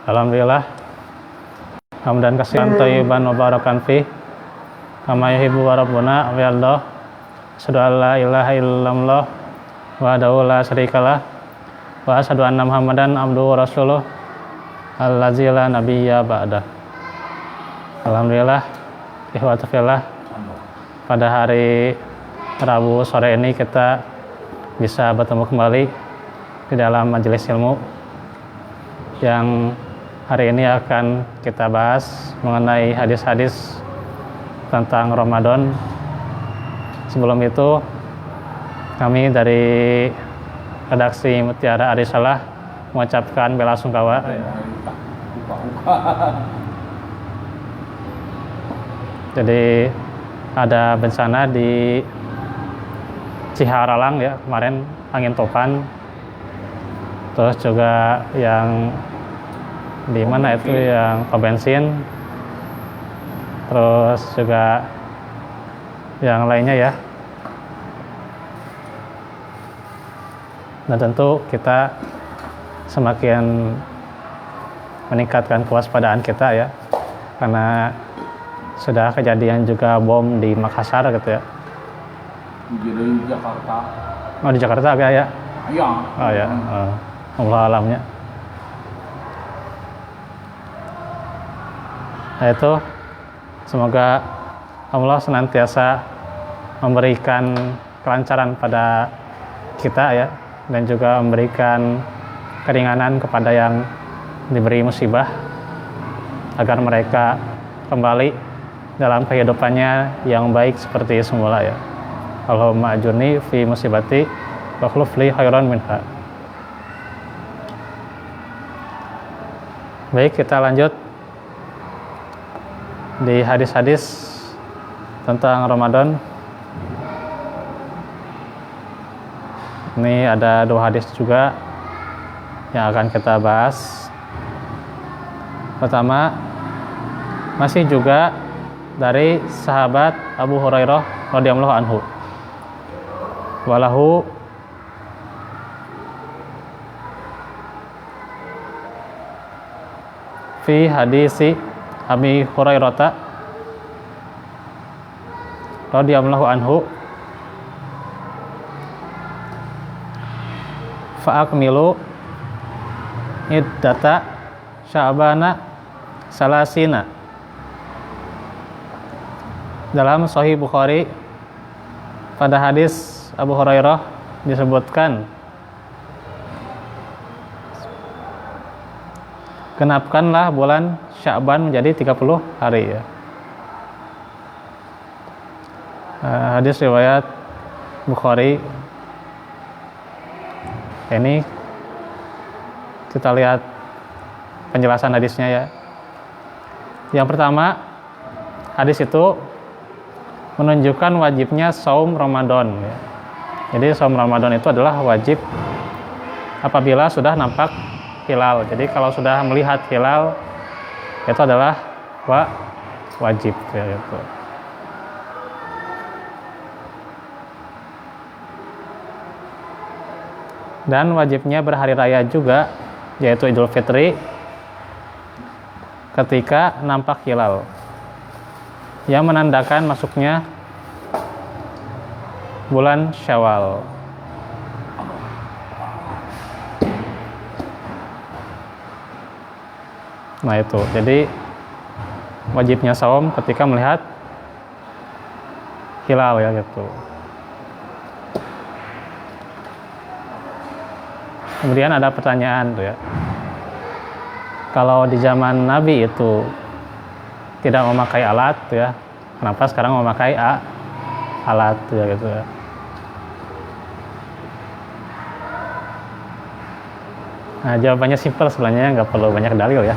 Alhamdulillah. Hamdan katsiran thayyiban mubarakan fi. Kama yuhibbu rabbuna wa yarda. Asyhadu an la ilaha illallah wahdahu la syarikalah wa asyhadu anna Muhammadan abduhu wa rasuluh allazi la nabiyya ba'da. Alhamdulillah, ikhwati fillah, pada hari Rabu sore ini kita bisa bertemu kembali di dalam majelis ilmu yang hari ini akan kita bahas mengenai hadis-hadis tentang Ramadan. Sebelum itu, kami dari redaksi Mutiara Arisalah mengucapkan bela sungkawa jadi ada bencana di Ciharalang ya kemarin, angin topan. Terus juga yang di mana itu yang pembensin. Terus juga yang lainnya ya. Dan tentu kita semakin meningkatkan kewaspadaan kita ya, karena sudah kejadian juga bom di Makassar gitu ya. Di Jakarta. Oh di Jakarta agak ya? Iya. Oh ya, Allah alamnya. Nah itu, semoga Allah senantiasa memberikan kelancaran pada kita ya, dan juga memberikan keringanan kepada yang diberi musibah, agar mereka kembali dalam kehidupannya yang baik seperti semula ya. Allahumma ajurni fi musibati wa akhlif li khairan minha. Baik, kita lanjut di hadis-hadis tentang Ramadan. Ini ada 2 hadis juga yang akan kita bahas. Pertama, masih juga dari sahabat Abu Hurairah radhiyallahu anhu. Walahu fi hadisi Abi Hurairah radhiyallahu anhu fa akmilu iddata sya'bana salasina. Dalam Sahih Bukhari pada hadis Abu Hurairah disebutkan, genapkanlah bulan Sya'ban menjadi 30 hari ya. Hadis riwayat Bukhari. Ini kita lihat penjelasan hadisnya ya. Yang pertama, hadis itu menunjukkan wajibnya saum Ramadan ya. Jadi saum Ramadan itu adalah wajib apabila sudah nampak hilal. Jadi kalau sudah melihat hilal itu adalah wajib ya gitu. Dan wajibnya berhari raya juga, yaitu Idul Fitri, ketika nampak hilal, yang menandakan masuknya bulan Syawal. Nah itu, jadi wajibnya saum ketika melihat hilal ya gitu. Kemudian ada pertanyaan tuh ya, kalau di zaman Nabi itu tidak memakai alat ya, kenapa sekarang memakai alat ya gitu ya. Nah jawabannya simpel sebenarnya, nggak perlu banyak dalil ya.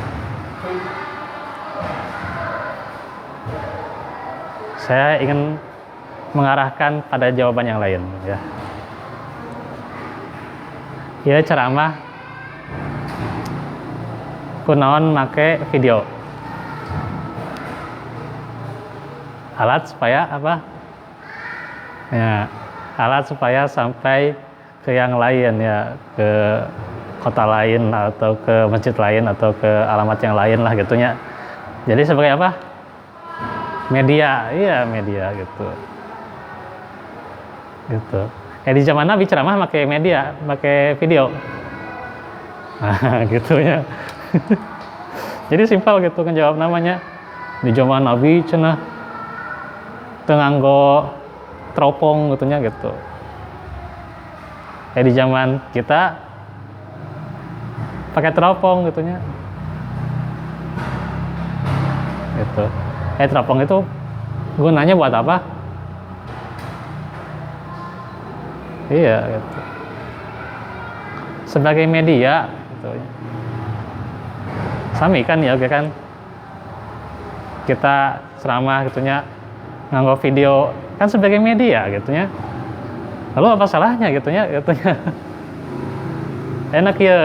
Saya ingin mengarahkan pada jawaban yang lain ya. Ya ceramah kunaon make video. Alat supaya apa? Ya, alat supaya sampai ke yang lain ya, ke kota lain atau ke masjid lain atau ke alamat yang lain lah gitunya. Jadi sebagai apa? Media, iya media gitu. Gitu. Di zaman Nabi ceramah pakai media, pakai video. Nah, gitu ya. Jadi simpel gitu kan jawab namanya. Di zaman Nabi cenah teu nganggo teropong gitunya gitu. Di zaman kita pakai teropong gitunya. Gitu. Teropong itu gunanya buat apa? Iya gitu. Sebagai media gitu. Sami kan ya oke kan. Kita ceramah gitunya nganggo video kan sebagai media gitunya. Lalu apa salahnya gitunya? Enak ya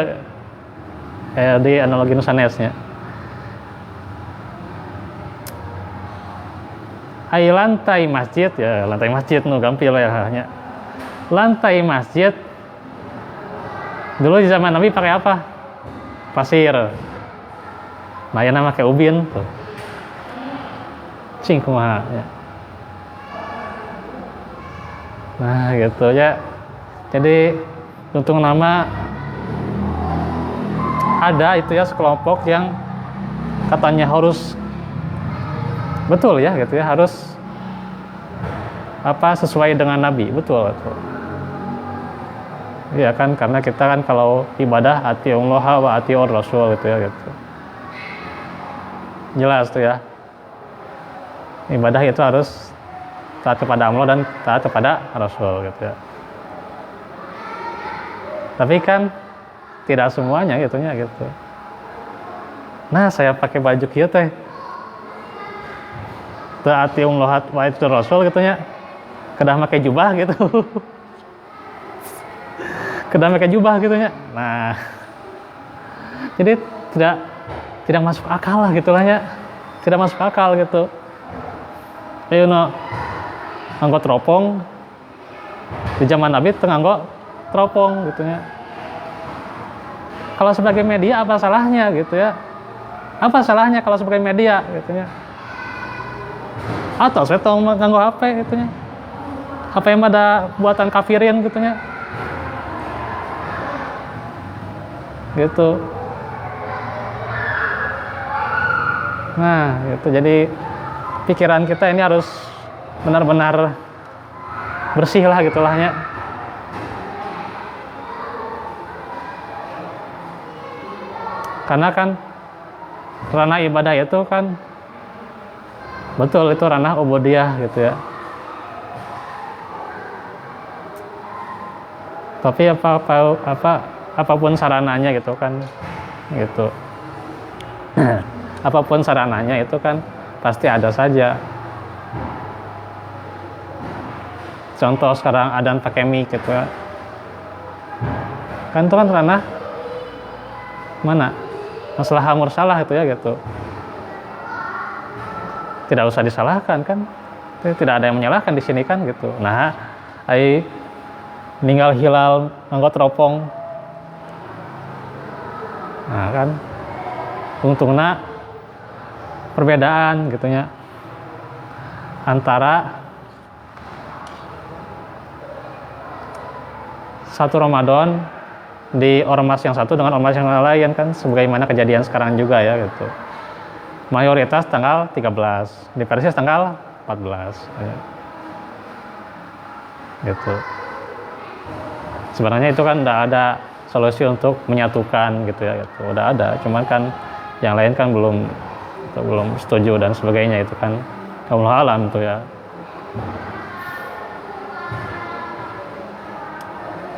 di analogi nusanesnya. Ai lantai masjid ya, lantai masjid nu gampil ya hanya. Lantai masjid dulu di zaman Nabi pakai apa? Pasir. Nah, ya nama kayak ubin tuh. Cing kumaha ya. Nah gitu ya. Jadi untuk nama ada itu ya sekelompok yang katanya harus betul ya gitu ya, harus apa sesuai dengan Nabi, betul. Iya kan, karena kita kan kalau ibadah atiullah wa atiur rasul gitu ya gitu. Jelas tuh ya. Ibadah itu harus taat kepada Allah dan taat kepada Rasul gitu ya. Tapi kan tidak semuanya gitunya gitu. Nah, saya pakai baju kieu teh. Taati Allah wa itu Rasul gitunya. Kedah make jubah gitu. Kedah make jubah gitunya. Nah. Jadi tidak masuk akal lah gitulah ya. Tidak masuk akal gitu. Ayo no nganggo teropong di zaman Nabi teu nganggo teropong gitunya. Kalau sebagai media apa salahnya gitu ya? Apa salahnya kalau sebagai media gitunya? Atau saya tahu nganggo HP gitunya. HP yang ada buatan kafirin gitunya. Gitu. Nah, gitu. Jadi pikiran kita ini harus benar-benar bersih lah gitulah ya. Karena kan ranah ibadah itu kan betul itu ranah ubudiyah gitu ya. Tapi apapun sarananya gitu kan gitu. Apapun sarananya itu kan pasti ada saja. Contoh sekarang adzan pakai mic gitu ya. Kan itu kan ranah mana? Masalah mursalah itu ya gitu. Tidak usah disalahkan kan. Tidak ada yang menyalahkan di sini kan gitu. Nah, ninggal hilal nganggo teropong. Nah kan untungna perbedaan gitunya antara satu Ramadan di ormas yang satu dengan ormas yang lain kan sebagaimana kejadian sekarang juga ya gitu. Mayoritas tanggal 13, di Persis tanggal 14 ya. Gitu. Sebenarnya itu kan tidak ada solusi untuk menyatukan gitu ya gitu. Udah ada, cuman kan yang lain kan belum setuju dan sebagainya itu kan Allah alam tuh ya.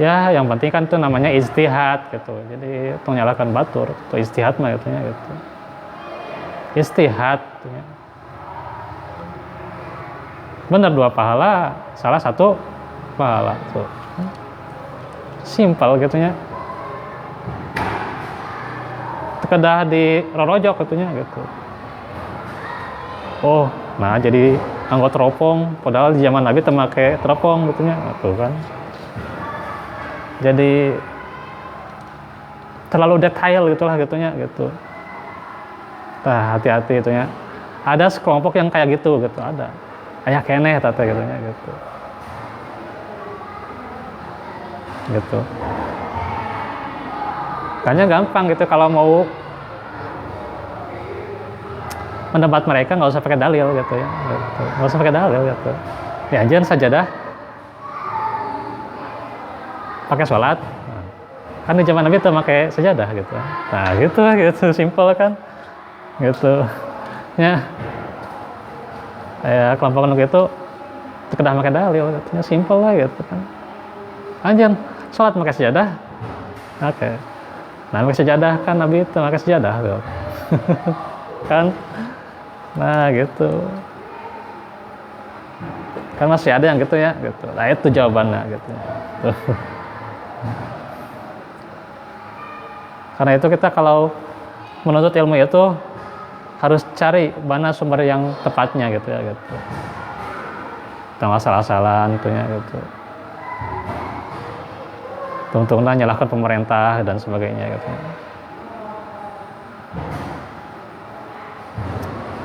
Ya, yang penting kan itu namanya ijtihad gitu. Jadi itu nyalakan batur, itu ijtihad mah gitu. Ijtihad gitu ya. Benar 2 pahala, salah 1 pahala tuh. Simpel gitu ya. Kedah di rorojok gitu. Oh, nah jadi anggota teropong, padahal di zaman Nabi teu make teropong gitu nya, tuh kan. Jadi terlalu detail gitulah gitunya gitu. Nah, hati-hati itunya. Ada sekelompok yang kayak gitu ada. Aya keneh tata gitunya gitu. Gitu. Kayaknya gampang gitu kalau mau mendebat mereka nggak usah pakai dalil gitu ya. Gitu. Nggak usah pakai dalil gitu. Ya anjir sajadah. Pakai sholat. Kan di zaman Nabi tuh pakai sajadah gitu. Nah gitu simpel kan. Gitu. Ya. Ya kelompok nunggu itu kedah pakai dalil gitu. Simpel lah gitu kan. Anjir sholat pakai sajadah. Oke. Nah, pakai sajadah kan Nabi itu pakai sajadah gitu. Kan. Nah, gitu. Kan masih ada yang gitu ya, gitu. Nah, itu jawabannya gitu. Karena itu kita kalau menuntut ilmu itu harus cari mana sumber yang tepatnya gitu ya, gitu. Tanpa salah-salahan gitu ya, gitu. Tungtunglah nyalahkan pemerintah dan sebagainya gitu.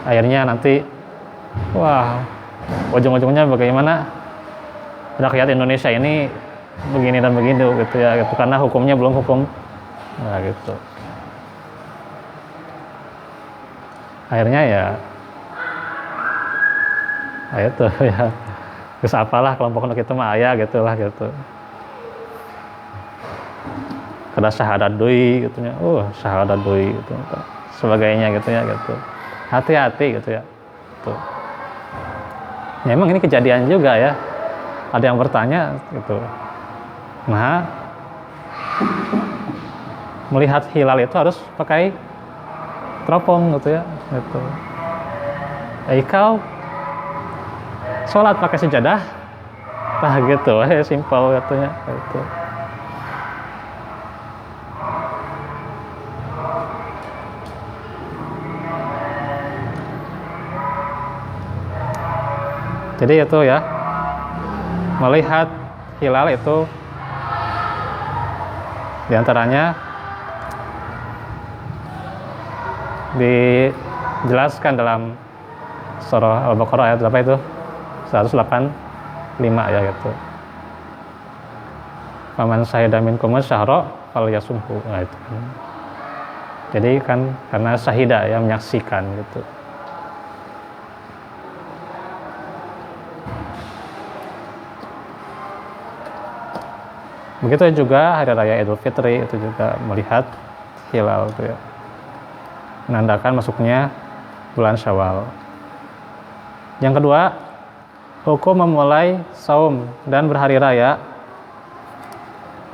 Akhirnya nanti wah ujung-ujungnya bagaimana rakyat Indonesia ini begini dan begitu gitu ya gitu. Karena hukumnya belum hukum nah gitu. Akhirnya ya itu ya terus apalah kelompok itu mah aya gitulah gitu. Kada syahadat deui gitu ya. Syahadat deui gitu. Sebagainya gitu ya gitu. Hati-hati gitu ya. Tuh. Ya emang ini kejadian juga ya. Ada yang bertanya gitu. Nah, melihat hilal itu harus pakai teropong gitu ya. Gitu. Kau sholat pakai sajadah? Nah gitu, simpel katanya. Gitu. Jadi itu ya, melihat hilal itu diantaranya dijelaskan dalam surah Al-Baqarah ayat berapa itu? 185 ya gitu. Faman syahida minkum syahra falyasumhu. Nah itu kan. Jadi kan karena syahida ya menyaksikan gitu. Begitu juga hari raya Idul Fitri itu juga melihat hilal itu ya. Menandakan masuknya bulan Syawal. Yang kedua, hukum memulai saum dan berhari raya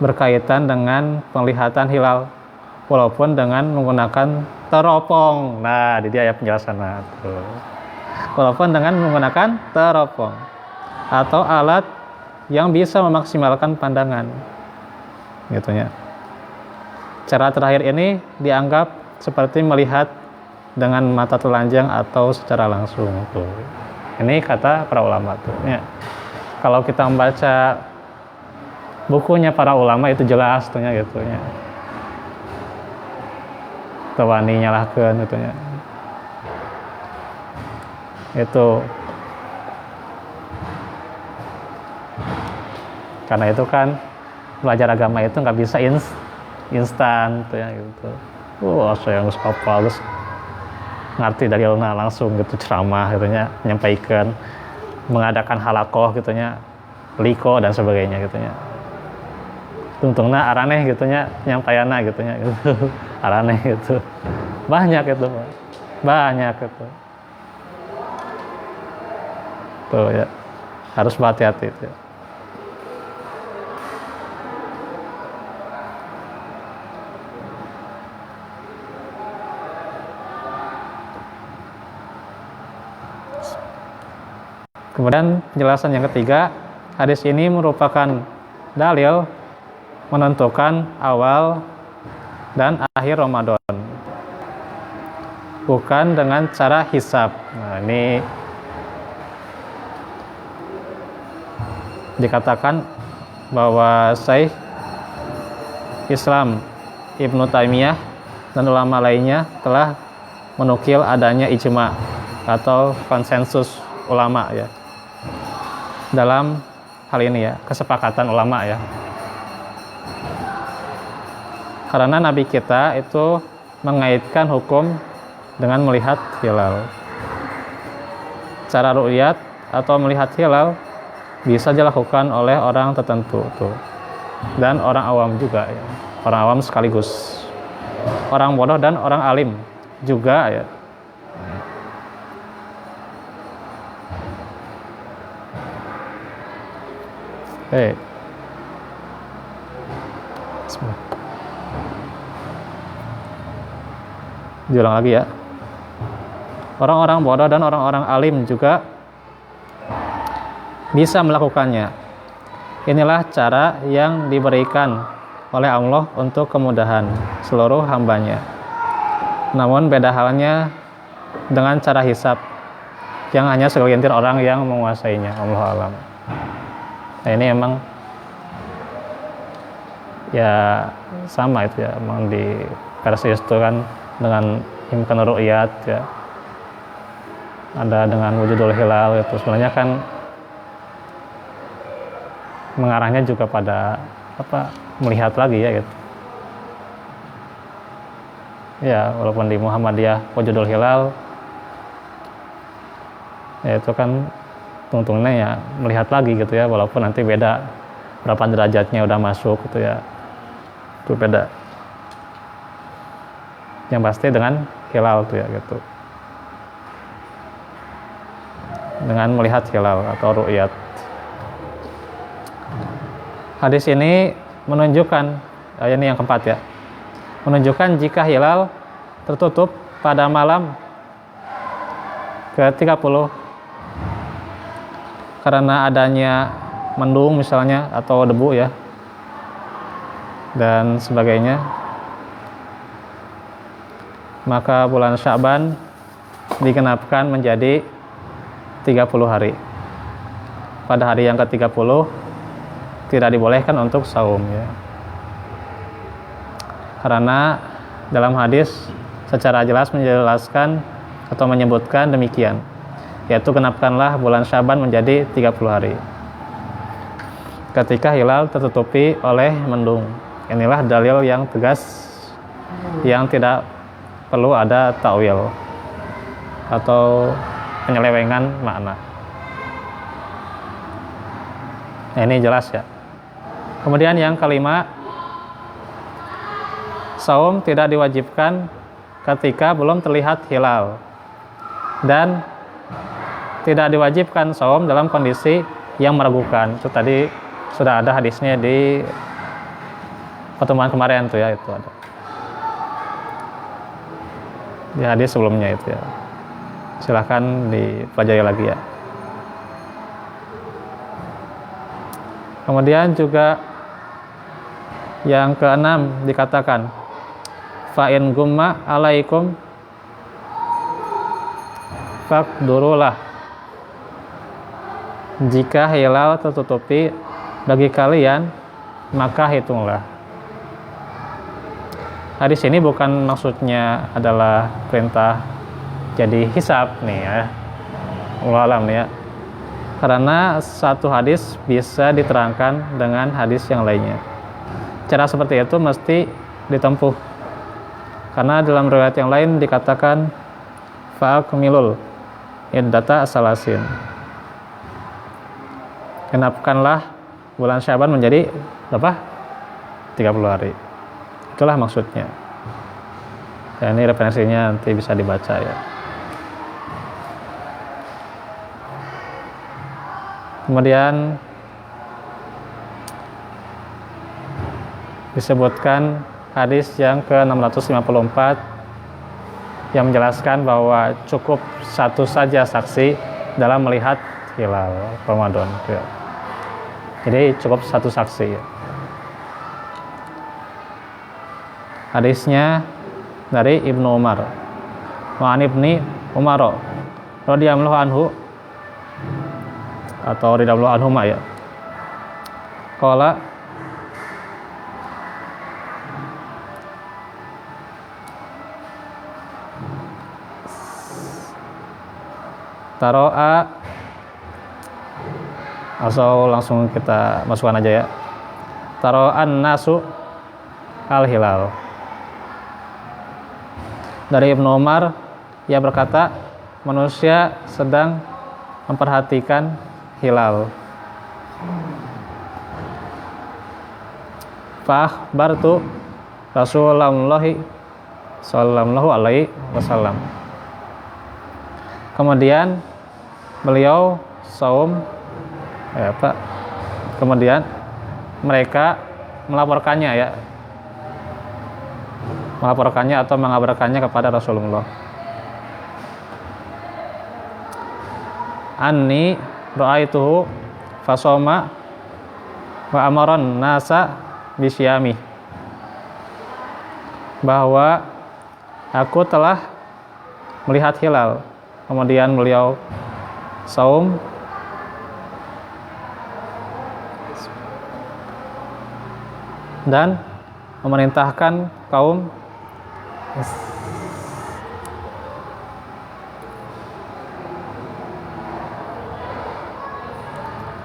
berkaitan dengan penglihatan hilal walaupun dengan menggunakan teropong. Nah, di dia ya penjelasan tuh. Walaupun dengan menggunakan teropong atau alat yang bisa memaksimalkan pandangan. Gitunya. Cara terakhir ini dianggap seperti melihat dengan mata telanjang atau secara langsung tuh. Ini kata para ulama tuh. Ya. Kalau kita membaca bukunya para ulama itu jelas tuhnya gitu ya. Tawani nyalahkeun gitu ya. Itu karena itu kan belajar agama itu nggak bisa instan tuh ya gitu. Saya harus hafal terus ngerti dari langsung gitu ceramah gitunya menyampaikan mengadakan halakoh gitunya liko dan sebagainya gitunya. Tungtungna araneh gitunya nyampaiana gitunya gitu. Araneh gitu. Banyak itu, Pak. Banyak itu. Tuh ya. Harus berhati-hati itu. Kemudian penjelasan yang ketiga, hadis ini merupakan dalil menentukan awal dan akhir Ramadan, bukan dengan cara hisab. Nah, ini dikatakan bahwa Syekh Islam Ibnu Taimiyah dan ulama lainnya telah menukil adanya ijma atau konsensus ulama ya dalam hal ini ya, kesepakatan ulama ya. Karena Nabi kita itu mengaitkan hukum dengan melihat hilal. Cara ru'yat atau melihat hilal bisa dilakukan oleh orang tertentu tuh. Dan orang awam juga ya. Orang awam sekaligus. Orang bodoh dan orang alim juga ya. Bismillah. Diulang lagi ya. Orang-orang bodoh dan orang-orang alim juga bisa melakukannya. Inilah cara yang diberikan oleh Allah untuk kemudahan seluruh hambanya. Namun beda halnya dengan cara hisab yang hanya segelintir orang yang menguasainya. Allahu a'lam. Nah ini emang ya sama itu ya, emang di Persis itu kan dengan imkan ru'yat ya, ada dengan wujudul hilal itu sebenarnya kan mengarahnya juga pada melihat lagi ya gitu. Ya walaupun di Muhammadiyah wujudul hilal ya itu kan untungnya ya melihat lagi gitu ya, walaupun nanti beda berapa derajatnya udah masuk gitu ya, itu beda. Yang pasti dengan hilal tuh ya gitu, dengan melihat hilal atau ru'yat. Hadis ini menunjukkan, ini yang keempat ya, menunjukkan jika hilal tertutup pada malam ke-30 karena adanya mendung misalnya atau debu ya dan sebagainya, maka bulan Sya'ban digenapkan menjadi 30 hari. Pada hari yang ke-30 tidak dibolehkan untuk saum ya. Karena dalam hadis secara jelas menjelaskan atau menyebutkan demikian, yaitu genapkanlah bulan Sya'ban menjadi 30 hari ketika hilal tertutupi oleh mendung. Inilah dalil yang tegas yang tidak perlu ada ta'wil atau penyelewengan makna. Nah, ini jelas ya. Kemudian yang kelima, saum tidak diwajibkan ketika belum terlihat hilal, dan tidak diwajibkan saum dalam kondisi yang meragukan. Itu tadi sudah ada hadisnya di pertemuan kemarin tuh ya, itu ada di hadis sebelumnya itu ya. Silahkan dipelajari lagi ya. Kemudian juga yang keenam dikatakan fa'in gumma alaikum faqdurulah, jika hilal tertutupi bagi kalian maka hitunglah. Hadis ini bukan maksudnya adalah perintah jadi hisab nih ya, wallahu a'lam ya, karena satu hadis bisa diterangkan dengan hadis yang lainnya. Cara seperti itu mesti ditempuh, karena dalam riwayat yang lain dikatakan fa'akmilul iddata salasin, genapkanlah bulan Sya'ban menjadi berapa? 30 hari. Itulah maksudnya. Dan ini referensinya nanti bisa dibaca ya. Kemudian disebutkan hadis yang ke-654 yang menjelaskan bahwa cukup satu saja saksi dalam melihat hilal Ramadan ya. Jadi cukup satu saksi ya. Hadisnya dari Ibnu Umar, wa Ibni Umar radhiyallahu anhu atau radhiyallahu anhuma ya. Qala Taro'a, atau langsung kita masukkan aja ya. Taro'an nasu al-hilal. Dari Ibnu Umar, ia berkata, manusia sedang memperhatikan hilal. Fa'akhbartu Rasulullah sallallahu alaihi wasallam. Kemudian beliau saum kemudian mereka melaporkannya atau mengabarkannya kepada Rasulullah. Anni ra'aituhu fasoma wa amaran nasa bisyami, bahwa aku telah melihat hilal, kemudian beliau saum dan memerintahkan kaum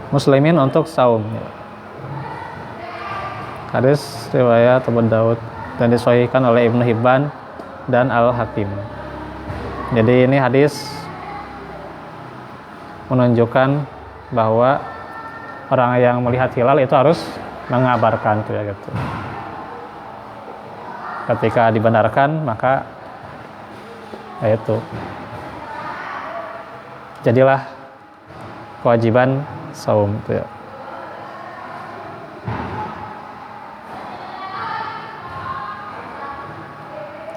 muslimin untuk saum. Hadis riwayat Abu Daud dan disahihkan oleh Ibnu Hibban dan Al-Hakim. Jadi ini hadis menunjukkan bahwa orang yang melihat hilal itu harus mengabarkan gitu. Ketika dibenarkan maka itu jadilah kewajiban saum gitu ya.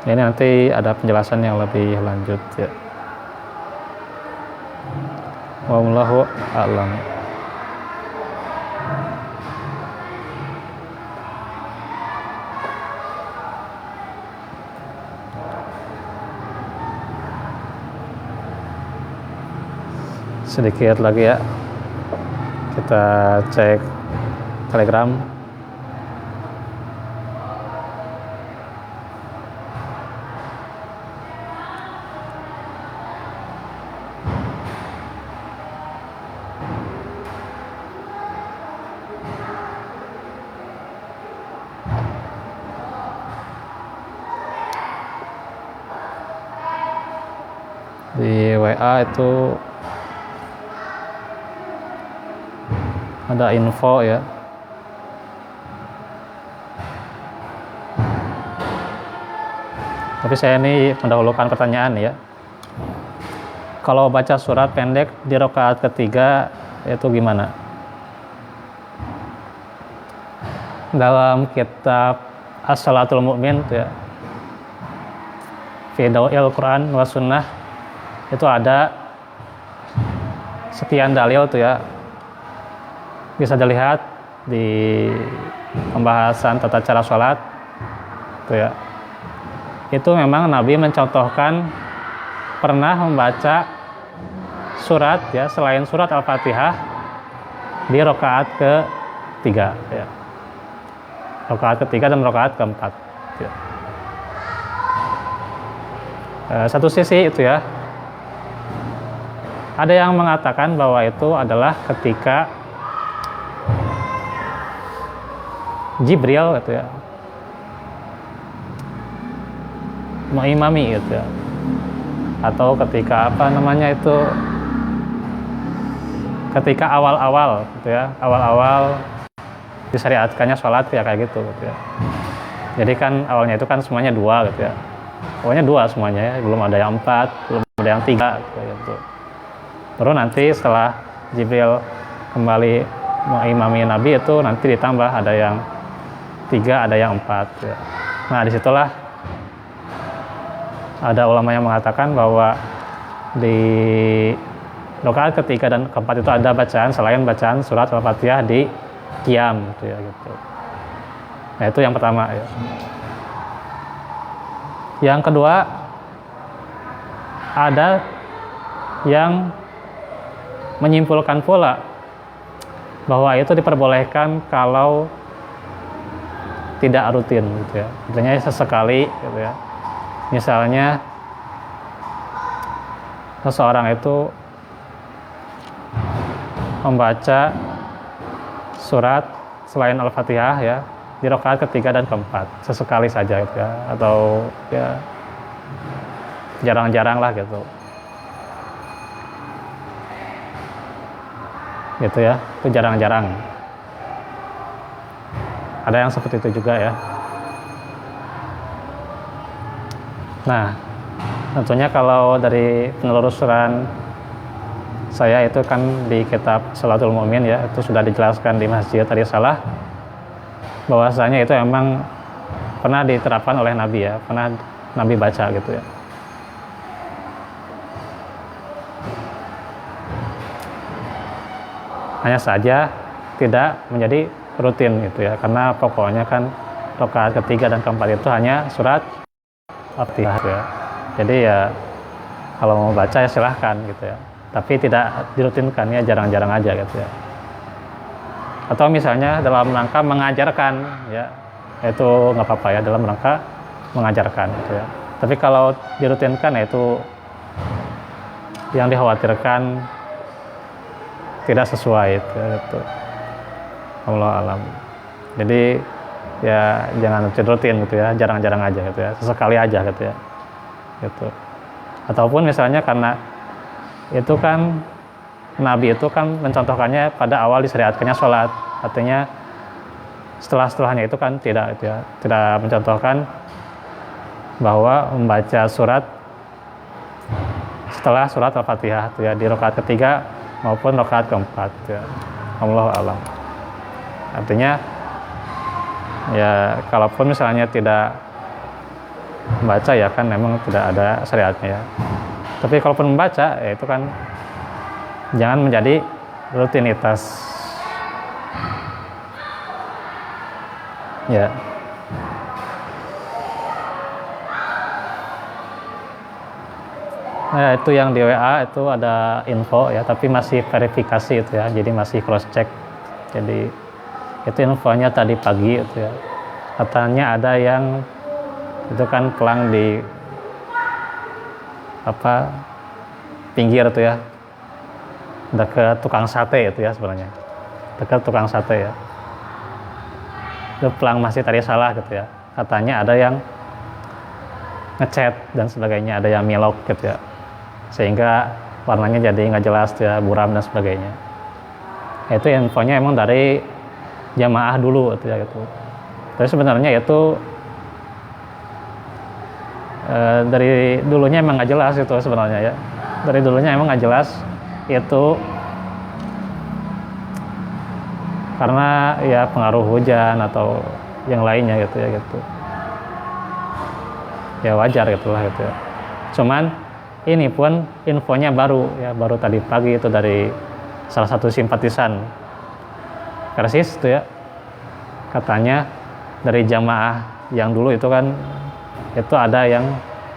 Ini nanti ada penjelasan yang lebih lanjut ya. Wallahu a'lam. Sedikit lagi ya, kita cek Telegram. Di WA itu ada info ya. Tapi saya ini mendahulukan pertanyaan ya. Kalau baca surat pendek di rakaat ketiga itu gimana? Dalam kitab As-Salatul Mu'min ya, fi Dawil Quran wa Sunnah, itu ada sekian dalil tuh ya. Bisa dilihat di pembahasan tata cara sholat tuh ya. Itu memang Nabi mencontohkan pernah membaca surat ya selain surat Al-Fatihah di rakaat ketiga ya. Rakaat ketiga dan rakaat keempat ya. Satu sisi itu ya, ada yang mengatakan bahwa itu adalah ketika Jibril gitu ya mengimami gitu ya, atau ketika ketika awal-awal gitu ya, awal-awal disyariatkannya sholat ya kayak gitu ya. Jadi kan awalnya itu kan semuanya dua gitu ya, pokoknya dua semuanya ya, belum ada yang 4, belum ada yang 3 gitu. Baru nanti setelah Jibril kembali mengimami Nabi itu nanti ditambah ada yang 3, ada yang 4 ya. Nah disitulah ada ulama yang mengatakan bahwa di rakaat ketiga dan keempat itu ada bacaan selain bacaan surat Al-Fatihah di qiyam gitu. Nah itu yang pertama ya. Yang kedua, ada yang menyimpulkan pula bahwa itu diperbolehkan kalau tidak rutin gitu ya. Artinya sesekali gitu ya. Misalnya seseorang itu membaca surat selain Al-Fatihah ya di rakaat ketiga dan keempat sesekali saja gitu ya, atau ya jarang-jarang lah gitu. Gitu ya, itu jarang-jarang. Ada yang seperti itu juga ya. Nah, tentunya kalau dari penelusuran saya itu kan di kitab Shalatul Mu'min ya, itu sudah dijelaskan di Masjid Ar-Risalah bahwasanya itu emang pernah diterapkan oleh Nabi ya, pernah Nabi baca gitu ya. Hanya saja tidak menjadi rutin gitu ya, karena pokoknya kan rakaat ketiga dan keempat itu hanya surat Al-Fatihah ya. Jadi ya kalau mau baca ya silahkan gitu ya, tapi tidak dirutinkan ya, jarang-jarang aja gitu ya. Atau misalnya dalam rangka mengajarkan ya, itu nggak apa-apa ya, dalam rangka mengajarkan gitu ya. Tapi kalau dirutinkan ya itu yang dikhawatirkan tidak sesuai gitu. Allah alam. Jadi ya jangan rutin gitu ya, jarang-jarang aja gitu ya, sesekali aja gitu ya. Gitu. Ataupun misalnya karena itu kan Nabi itu kan mencontohkannya pada awal disyariatkannya sholat, artinya setelahnya itu kan tidak gitu ya, tidak mencontohkan bahwa membaca surat setelah surat Al-Fatihah gitu ya, di rakaat ketiga maupun rakaat keempat gitu ya. Allahu a'lam. Artinya ya kalaupun misalnya tidak membaca ya kan memang tidak ada syariatnya ya. Tapi kalaupun membaca ya itu kan jangan menjadi rutinitas. Ya. Nah, itu yang di WA itu ada info ya, tapi masih verifikasi itu ya, jadi masih cross check. Jadi itu infonya tadi pagi itu ya, katanya ada yang itu kan kelang di apa pinggir itu ya, dekat tukang sate itu ya, sebenarnya dekat tukang sate ya, itu pelang Masjid Ar-Risalah gitu ya, katanya ada yang ngecat dan sebagainya, ada yang milok gitu ya, sehingga warnanya jadi nggak jelas ya, buram dan sebagainya. Itu infonya emang dari jamaah dulu gitu ya gitu. Tapi sebenarnya itu dari dulunya emang nggak jelas itu sebenarnya ya. Dari dulunya emang nggak jelas itu karena ya pengaruh hujan atau yang lainnya gitu ya gitu. Ya wajar gitulah gitu ya. Cuman ini pun infonya baru ya, baru tadi pagi itu dari salah satu simpatisan Persis itu ya, katanya dari jamaah yang dulu itu kan itu ada yang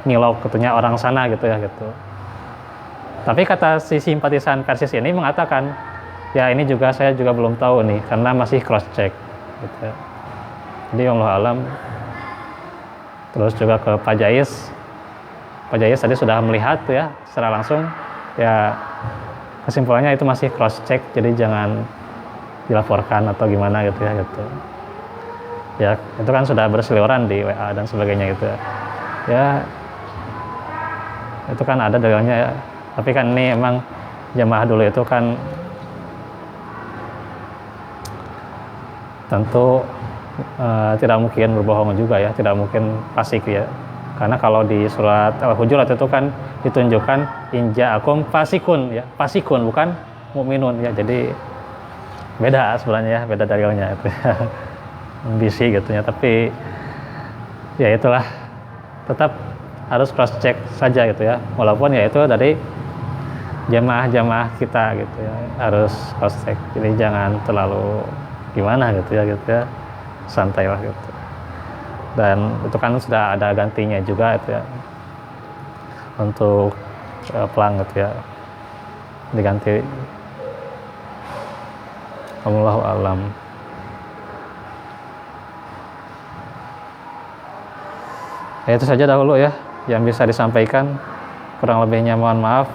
ngilok katanya orang sana gitu ya gitu. Tapi kata si simpatisan Persis ini mengatakan ya ini juga saya juga belum tahu nih karena masih cross check gitu ya. Jadi Allah alam. Terus juga ke Pak Jais tadi sudah melihat ya secara langsung ya, kesimpulannya itu masih cross check, jadi jangan dilaporkan atau gimana gitu ya gitu. Ya itu kan sudah berseliweran di WA dan sebagainya gitu ya. Ya itu kan ada dalilnya ya. Tapi kan ini emang jamaah dulu itu kan tentu tidak mungkin berbohong juga ya, tidak mungkin fasik ya. Karena kalau di surat Al-Hujurat itu kan ditunjukkan inja'akum fasikun ya, fasikun bukan mukminun ya. Jadi beda sebenarnya ya, beda dalilnya itu ya. Bisi gitu ya, tapi ya itulah, tetap harus cross check saja gitu ya. Walaupun ya itu dari jamaah-jamaah kita gitu ya, harus cross check. Jadi jangan terlalu gimana gitu ya, santai lah gitu. Dan itu kan sudah ada gantinya juga itu ya, untuk pelang gitu ya, diganti. Allahu a'lam. Ya itu saja dahulu ya yang bisa disampaikan, kurang lebihnya mohon maaf.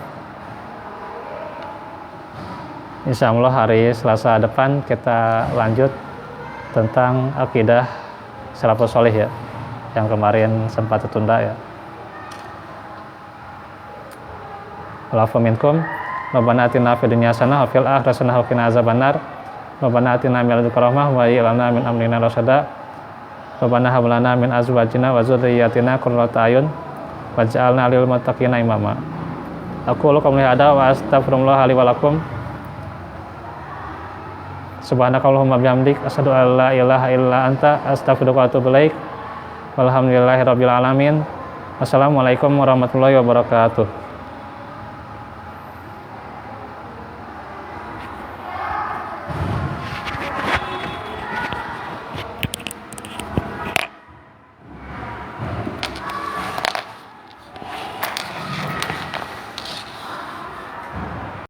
Insya Allah hari Selasa depan kita lanjut tentang akidah salafus sholih ya, yang kemarin sempat tertunda ya. Wa'afu minkum, Rabbana atina fid dunya hasanah wa fil akhirati hasanah wa qina azabannar. Rabbana atina min ladunka rahmah wa hayyi lana min amrina rasyada. Rabbana hab lana min azwajina wa dzurriyyatina qurrata a'yun waj'alna lil muttaqina imama. Aqulu qawli hadza wa astaghfirullah li wa lakum. Subhanakallahumma bihamdik asyhadu an la ilaha illa anta astaghfiruka wa atubu ilaik. Walhamdulillahirabbil alamin. Wassalamualaikum warahmatullahi wabarakatuh.